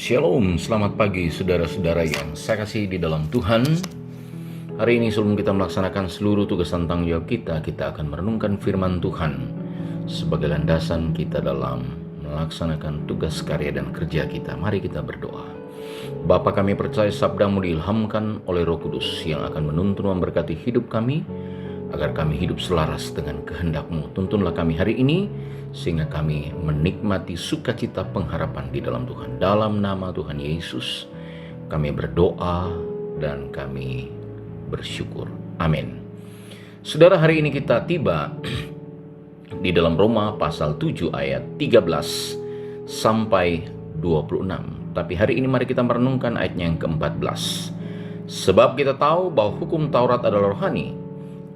Shalom, selamat pagi saudara-saudara yang saya kasih di dalam Tuhan. Hari ini sebelum kita melaksanakan seluruh tugas dan tanggung jawab kita akan merenungkan firman Tuhan sebagai landasan kita dalam melaksanakan tugas karya dan kerja kita. Mari kita berdoa. Bapa, kami percaya sabdamu diilhamkan oleh Roh Kudus yang akan menuntun memberkati hidup kami, agar kami hidup selaras dengan kehendak-Mu. Tuntunlah kami hari ini, sehingga kami menikmati sukacita pengharapan di dalam Tuhan. Dalam nama Tuhan Yesus, kami berdoa dan kami bersyukur. Amin. Saudara, hari ini kita tiba di dalam Roma pasal 7 ayat 13 sampai 26. Tapi hari ini mari kita merenungkan ayatnya yang ke-14. Sebab kita tahu bahwa hukum Taurat adalah rohani,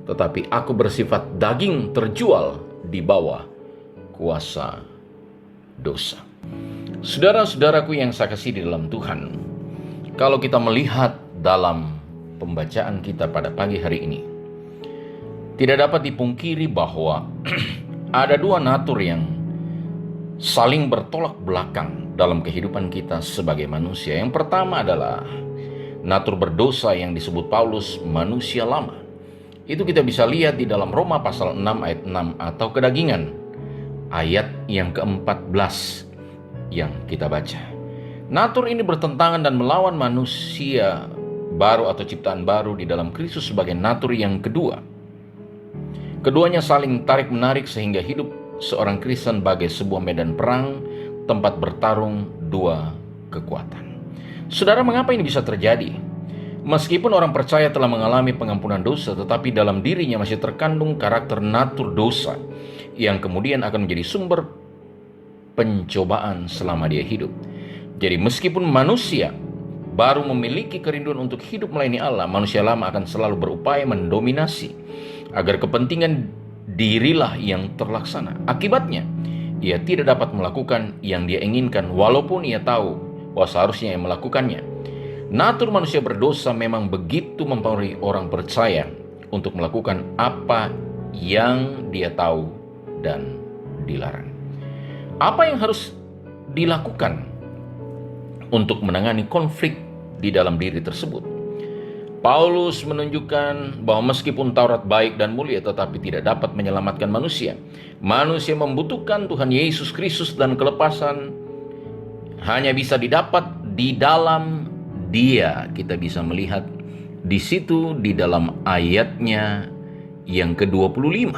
tetapi aku bersifat daging terjual di bawah kuasa dosa. Saudara-saudaraku yang saya kasih di dalam Tuhan, kalau kita melihat dalam pembacaan kita pada pagi hari ini, tidak dapat dipungkiri bahwa ada dua natur yang saling bertolak belakang dalam kehidupan kita sebagai manusia. Yang pertama adalah natur berdosa yang disebut Paulus manusia lama. Itu kita bisa lihat di dalam Roma pasal 6 ayat 6 atau kedagingan ayat yang ke-14 yang kita baca. Natur ini bertentangan dan melawan manusia baru atau ciptaan baru di dalam Kristus sebagai natur yang kedua. Keduanya saling tarik-menarik sehingga hidup seorang Kristen bagai sebuah medan perang, tempat bertarung dua kekuatan. Saudara, mengapa ini bisa terjadi? Meskipun orang percaya telah mengalami pengampunan dosa, tetapi dalam dirinya masih terkandung karakter natur dosa yang kemudian akan menjadi sumber pencobaan selama dia hidup. Jadi meskipun manusia baru memiliki kerinduan untuk hidup melayani Allah, manusia lama akan selalu berupaya mendominasi agar kepentingan dirilah yang terlaksana. Akibatnya, ia tidak dapat melakukan yang dia inginkan walaupun ia tahu bahwa seharusnya ia melakukannya. Natur manusia berdosa memang begitu mempengaruhi orang percaya untuk melakukan apa yang dia tahu dan dilarang. Apa yang harus dilakukan untuk menangani konflik di dalam diri tersebut? Paulus menunjukkan bahwa meskipun Taurat baik dan mulia tetapi tidak dapat menyelamatkan manusia. Manusia membutuhkan Tuhan Yesus Kristus dan kelepasan hanya bisa didapat di dalam Dia. Kita bisa melihat di situ di dalam ayatnya yang ke-25.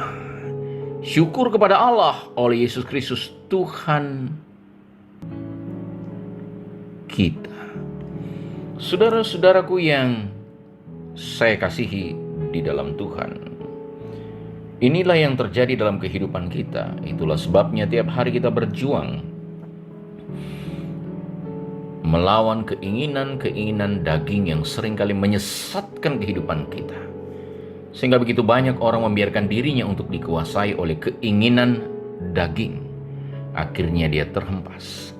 Syukur kepada Allah oleh Yesus Kristus Tuhan kita. Saudara-saudaraku yang saya kasihi di dalam Tuhan, inilah yang terjadi dalam kehidupan kita. Itulah sebabnya tiap hari kita berjuang melawan keinginan-keinginan daging yang seringkali menyesatkan kehidupan kita. Sehingga begitu banyak orang membiarkan dirinya untuk dikuasai oleh keinginan daging. Akhirnya dia terhempas.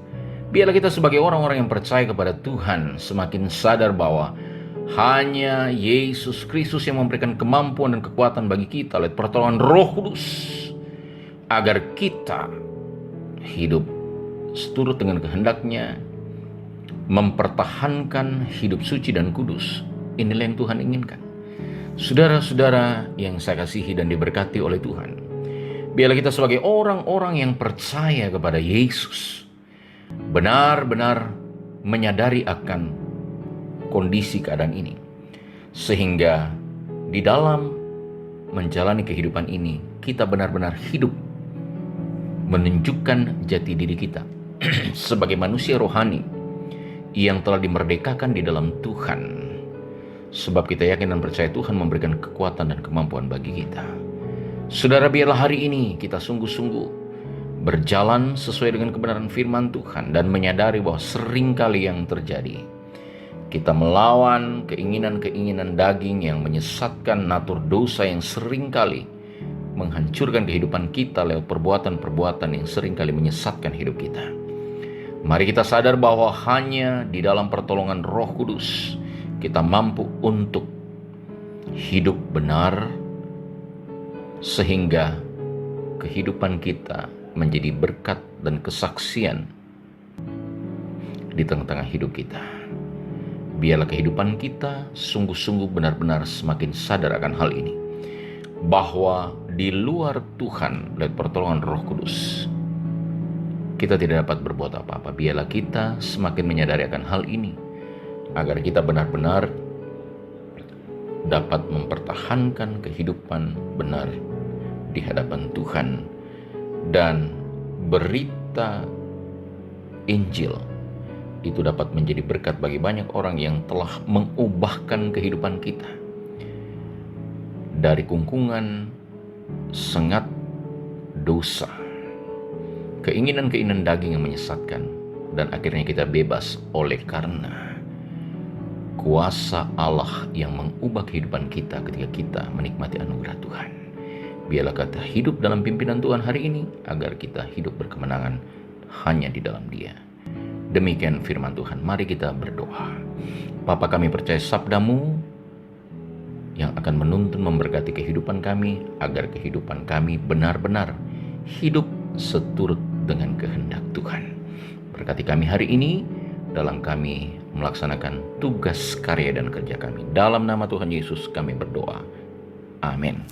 Biarlah kita sebagai orang-orang yang percaya kepada Tuhan semakin sadar bahwa hanya Yesus Kristus yang memberikan kemampuan dan kekuatan bagi kita oleh pertolongan Roh Kudus agar kita hidup seturut dengan kehendak-Nya, mempertahankan hidup suci dan kudus. Inilah yang Tuhan inginkan. Saudara-saudara yang saya kasihi dan diberkati oleh Tuhan, biarlah kita sebagai orang-orang yang percaya kepada Yesus benar-benar menyadari akan kondisi keadaan ini, sehingga di dalam menjalani kehidupan ini kita benar-benar hidup menunjukkan jati diri kita sebagai manusia rohani yang telah dimerdekakan di dalam Tuhan. Sebab kita yakin dan percaya Tuhan memberikan kekuatan dan kemampuan bagi kita. Saudara, biarlah hari ini kita sungguh-sungguh berjalan sesuai dengan kebenaran firman Tuhan dan menyadari bahwa seringkali yang terjadi, kita melawan keinginan-keinginan daging yang menyesatkan natur dosa yang seringkali menghancurkan kehidupan kita lewat perbuatan-perbuatan yang seringkali menyesatkan hidup kita. Mari kita sadar bahwa hanya di dalam pertolongan Roh Kudus kita mampu untuk hidup benar, sehingga kehidupan kita menjadi berkat dan kesaksian di tengah-tengah hidup kita. Biarlah kehidupan kita sungguh-sungguh benar-benar semakin sadar akan hal ini, bahwa di luar Tuhan, lewat pertolongan Roh Kudus, kita tidak dapat berbuat apa-apa. Biarlah kita semakin menyadari akan hal ini, agar kita benar-benar dapat mempertahankan kehidupan benar di hadapan Tuhan, dan berita Injil itu dapat menjadi berkat bagi banyak orang yang telah mengubahkan kehidupan kita dari kungkungan sengat dosa, keinginan-keinginan daging yang menyesatkan, dan akhirnya kita bebas oleh karena kuasa Allah yang mengubah kehidupan kita ketika kita menikmati anugerah Tuhan. Biarlah kita hidup dalam pimpinan Tuhan hari ini, agar kita hidup berkemenangan hanya di dalam Dia. Demikian firman Tuhan. Mari kita berdoa. Bapa, kami percaya sabda-Mu yang akan menuntun memberkati kehidupan kami, agar kehidupan kami benar-benar hidup seturut dengan kehendak Tuhan. Berkati kami hari ini dalam kami melaksanakan tugas, karya, dan kerja kami. Dalam nama Tuhan Yesus kami berdoa. Amin.